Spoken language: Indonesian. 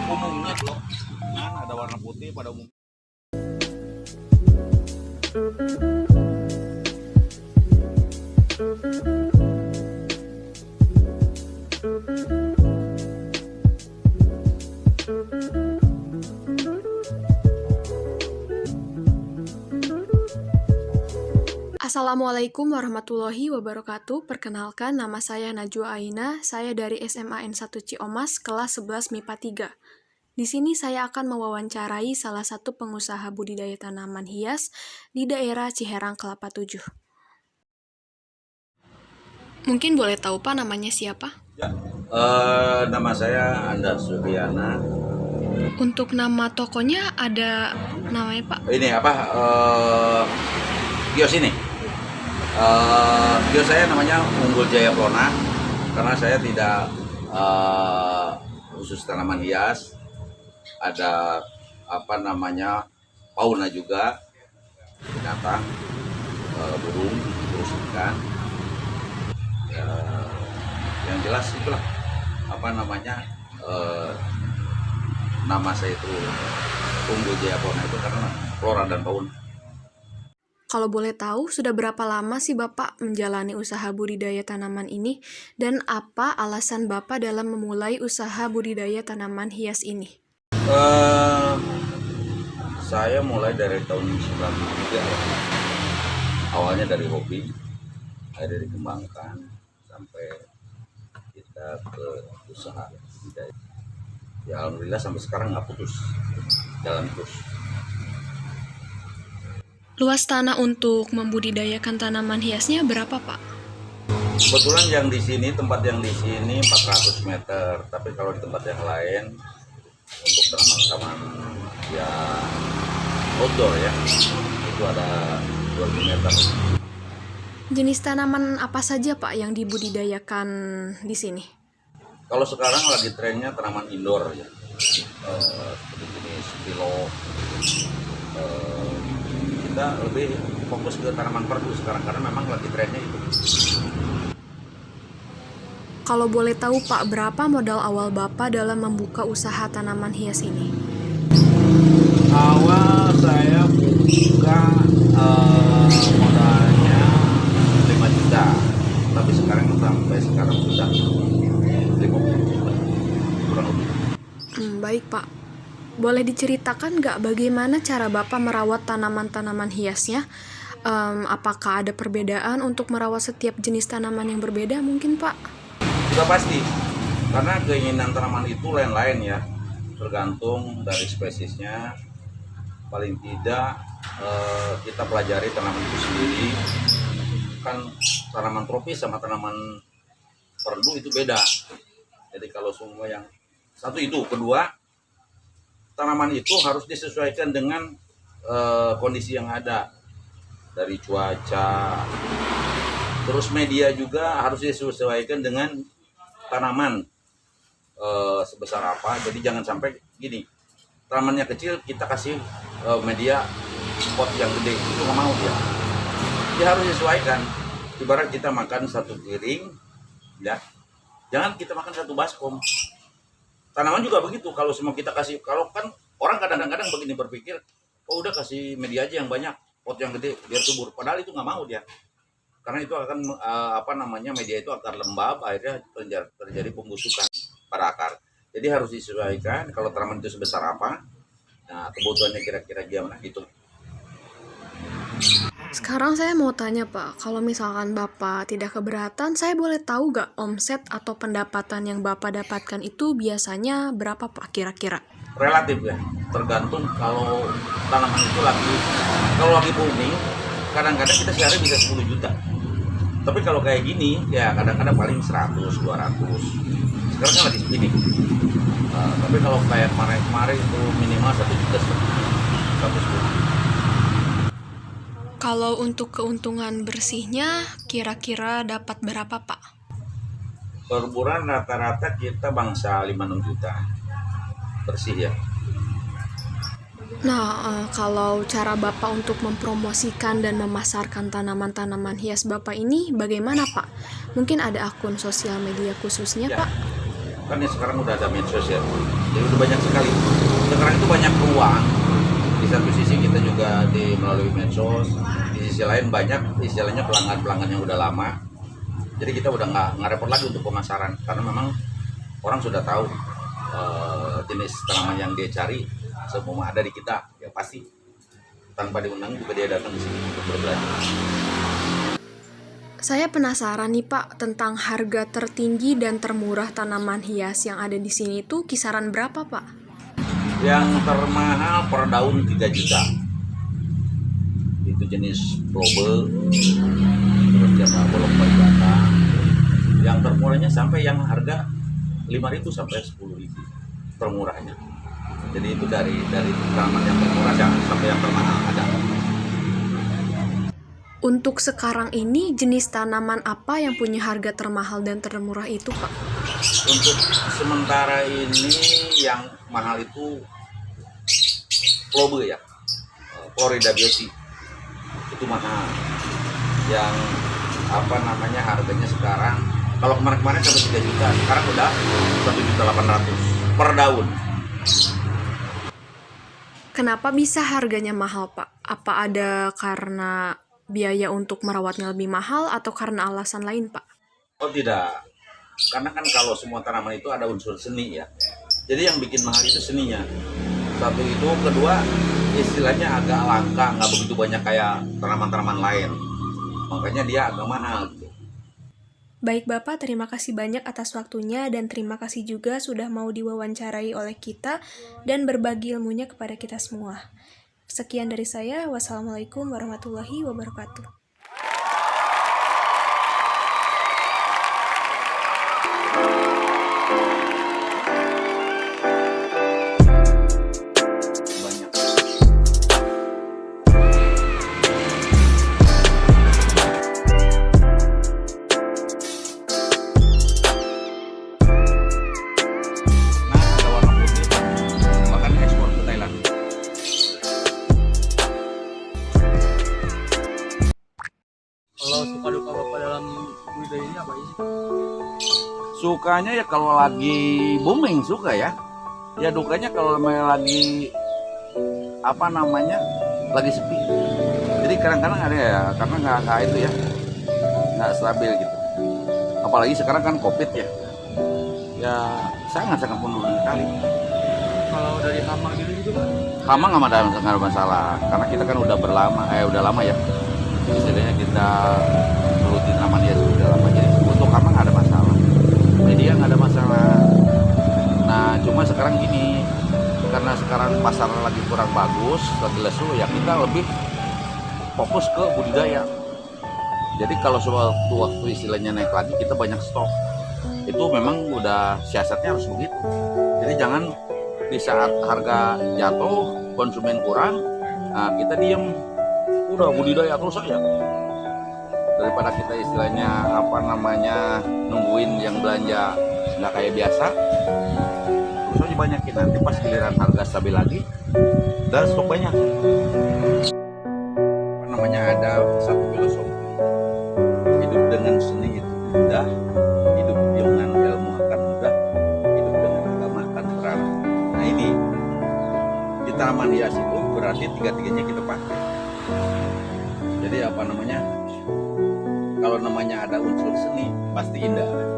Umumnya blok kan ada warna putih pada umumnya. Assalamualaikum warahmatullahi wabarakatuh. Perkenalkan, nama saya Najwa Aina. Saya dari SMA N1 Ciomas, kelas 11 MIPA 3. Di sini saya akan mewawancarai salah satu pengusaha budidaya tanaman hias di daerah Ciherang Kelapa 7. Mungkin boleh tahu Pak namanya siapa? Ya, nama saya Anda Suryana. Untuk nama tokonya ada namanya Pak? Ini apa? Kios ini. Kios saya namanya Unggul Jaya Plona karena saya tidak khusus tanaman hias. Ada apa namanya fauna juga, binatang, burung, terus ikan. Yang jelas itulah apa namanya nama saya itu Unggul Jaya Plona itu karena flora dan fauna. Kalau boleh tahu, sudah berapa lama sih Bapak menjalani usaha budidaya tanaman ini? Dan apa alasan Bapak dalam memulai usaha budidaya tanaman hias ini? Saya mulai dari tahun 93 ya. Awalnya dari hobi, akhirnya dikembangkan sampai kita ke usaha budidaya. Ya alhamdulillah sampai sekarang nggak putus, jalan terus. Luas tanah untuk membudidayakan tanaman hiasnya berapa, Pak? Kebetulan yang di sini, tempat yang di sini 400 meter, tapi kalau di tempat yang lain untuk tanaman-tanaman ya outdoor ya, itu ada 20 meter. Jenis tanaman apa saja, Pak, yang dibudidayakan di sini? Kalau sekarang lagi trennya tanaman indoor ya, seperti jenis pilo. Kita lebih fokus ke tanaman perdu sekarang karena memang lagi trennya itu. Kalau boleh tahu Pak, berapa modal awal Bapak dalam membuka usaha tanaman hias ini? Awal saya buka modalnya 5 juta, tapi sekarang sampai sekarang sudah 50 juta kurang lebih. Baik Pak. Boleh diceritakan nggak bagaimana cara Bapak merawat tanaman-tanaman hiasnya? Apakah ada perbedaan untuk merawat setiap jenis tanaman yang berbeda mungkin Pak? Sudah pasti, karena keinginan tanaman itu lain-lain ya, tergantung dari spesiesnya. Paling tidak kita pelajari tanaman itu sendiri. Kan tanaman tropis sama tanaman perdu itu beda. Jadi kalau semua yang satu itu, kedua tanaman itu harus disesuaikan dengan kondisi yang ada dari cuaca. Terus media juga harus disesuaikan dengan tanaman sebesar apa. Jadi jangan sampai gini, tanamannya kecil kita kasih media pot yang gede, itu nggak mau dia. Dia harus disesuaikan. Ibarat kita makan satu piring, ya, jangan kita makan satu baskom. Tanaman juga begitu, kalau semua kita kasih, kalau kan orang kadang-kadang begini berpikir, oh udah kasih media aja yang banyak, pot yang gede biar subur. Padahal itu nggak mau dia, karena itu akan media itu akan lembab, akhirnya terjadi pembusukan pada akar. Jadi harus disesuaikan kalau tanaman itu sebesar apa, nah kebutuhannya kira-kira gimana gitu. Sekarang saya mau tanya Pak, kalau misalkan Bapak tidak keberatan, saya boleh tahu nggak omset atau pendapatan yang Bapak dapatkan itu biasanya berapa Pak kira-kira? Relatif ya, tergantung kalau tanaman itu kalau lagi booming, kadang-kadang kita sehari bisa 10 juta. Tapi kalau kayak gini, ya kadang-kadang paling 100, 200. Sekarang kan lagi segini. Tapi kalau kayak kemarin itu minimal 1 juta, 110. Kalau untuk keuntungan bersihnya, kira-kira dapat berapa Pak? Per bulan rata-rata kita bangsa 5-6 juta bersih ya. Kalau cara Bapak untuk mempromosikan dan memasarkan tanaman-tanaman hias Bapak ini bagaimana, Pak? Mungkin ada akun sosial media khususnya, Ya, Pak? kan ya sekarang udah ada medsos ya, jadi udah banyak sekali. Sekarang itu banyak peluang. Di satu sisi kita juga melalui medsos, di sisi lain banyak istilahnya pelanggan-pelanggan yang udah lama. Jadi kita udah nggak repot lagi untuk pemasaran, karena memang orang sudah tahu jenis tanaman yang dia cari semua ada di kita, ya pasti tanpa diundang juga dia datang di sini untuk berbelanja. Saya penasaran nih, Pak, tentang harga tertinggi dan termurah tanaman hias yang ada di sini itu kisaran berapa, Pak? Yang termahal per daun 3 juta. Itu jenis probe, terus jasa bolong bata. Yang termurahnya sampai yang harga 5.000 sampai 10.000 termurahnya. Jadi itu dari tanaman yang termurah sampai yang termahal ada. Untuk sekarang ini jenis tanaman apa yang punya harga termahal dan termurah itu, Pak? Untuk sementara ini yang mahal itu Probe ya, Florida Beauty itu mahal. Yang harganya sekarang kalau kemarin sampai 3 juta, sekarang udah 1.800.000 per daun. Kenapa bisa harganya mahal, Pak? Apa ada karena biaya untuk merawatnya lebih mahal atau karena alasan lain, Pak? Oh tidak, karena kan kalau semua tanaman itu ada unsur seni ya. Jadi yang bikin mahal itu seninya. Satu itu, kedua istilahnya agak langka, nggak begitu banyak kayak tanaman-tanaman lain. Makanya dia agak mahal gitu. Baik Bapak, terima kasih banyak atas waktunya dan terima kasih juga sudah mau diwawancarai oleh kita dan berbagi ilmunya kepada kita semua. Sekian dari saya, wassalamualaikum warahmatullahi wabarakatuh. Banyak. Nah, ada warna putih, bahkan ekspor ke Thailand. Kalau suka duka Bapak dalam budaya ini apa sih? Sukanya ya kalau lagi booming suka ya. Ya dukanya kalau lagi lagi sepi. Jadi kadang-kadang ada ya, karena nggak itu ya, nggak stabil gitu. Apalagi sekarang kan COVID ya. Ya sangat menurun sekali. Kalau dari hama gitu juga Pak? Hama nggak ada masalah, karena kita kan udah lama ya. Istilahnya kita rutin namanya sudah lama, jadi untuk hama nggak ada masalah. Media nggak ada masalah. Nah cuma sekarang gini, karena sekarang pasar lagi kurang bagus, lagi lesu ya, kita lebih fokus ke budidaya. Jadi kalau waktu istilahnya naik lagi, kita banyak stok. Itu memang udah siasatnya harus begitu. Jadi jangan di saat harga jatuh, konsumen kurang, nah kita diem, udah budidaya terus aja. Daripada kita istilahnya nungguin yang belanja nggak kayak biasa, terus aja banyakin, nanti pas giliran harga stabil lagi dan stok banyak. Ada satu filosofi, hidup dengan seni itu mudah, hidup dengan ilmu akan mudah, hidup dengan agama akan terarah. Nah ini di tanaman hias itu berarti tiga-tiganya kita pakai. Jadi kalau namanya ada unsur seni pasti indah.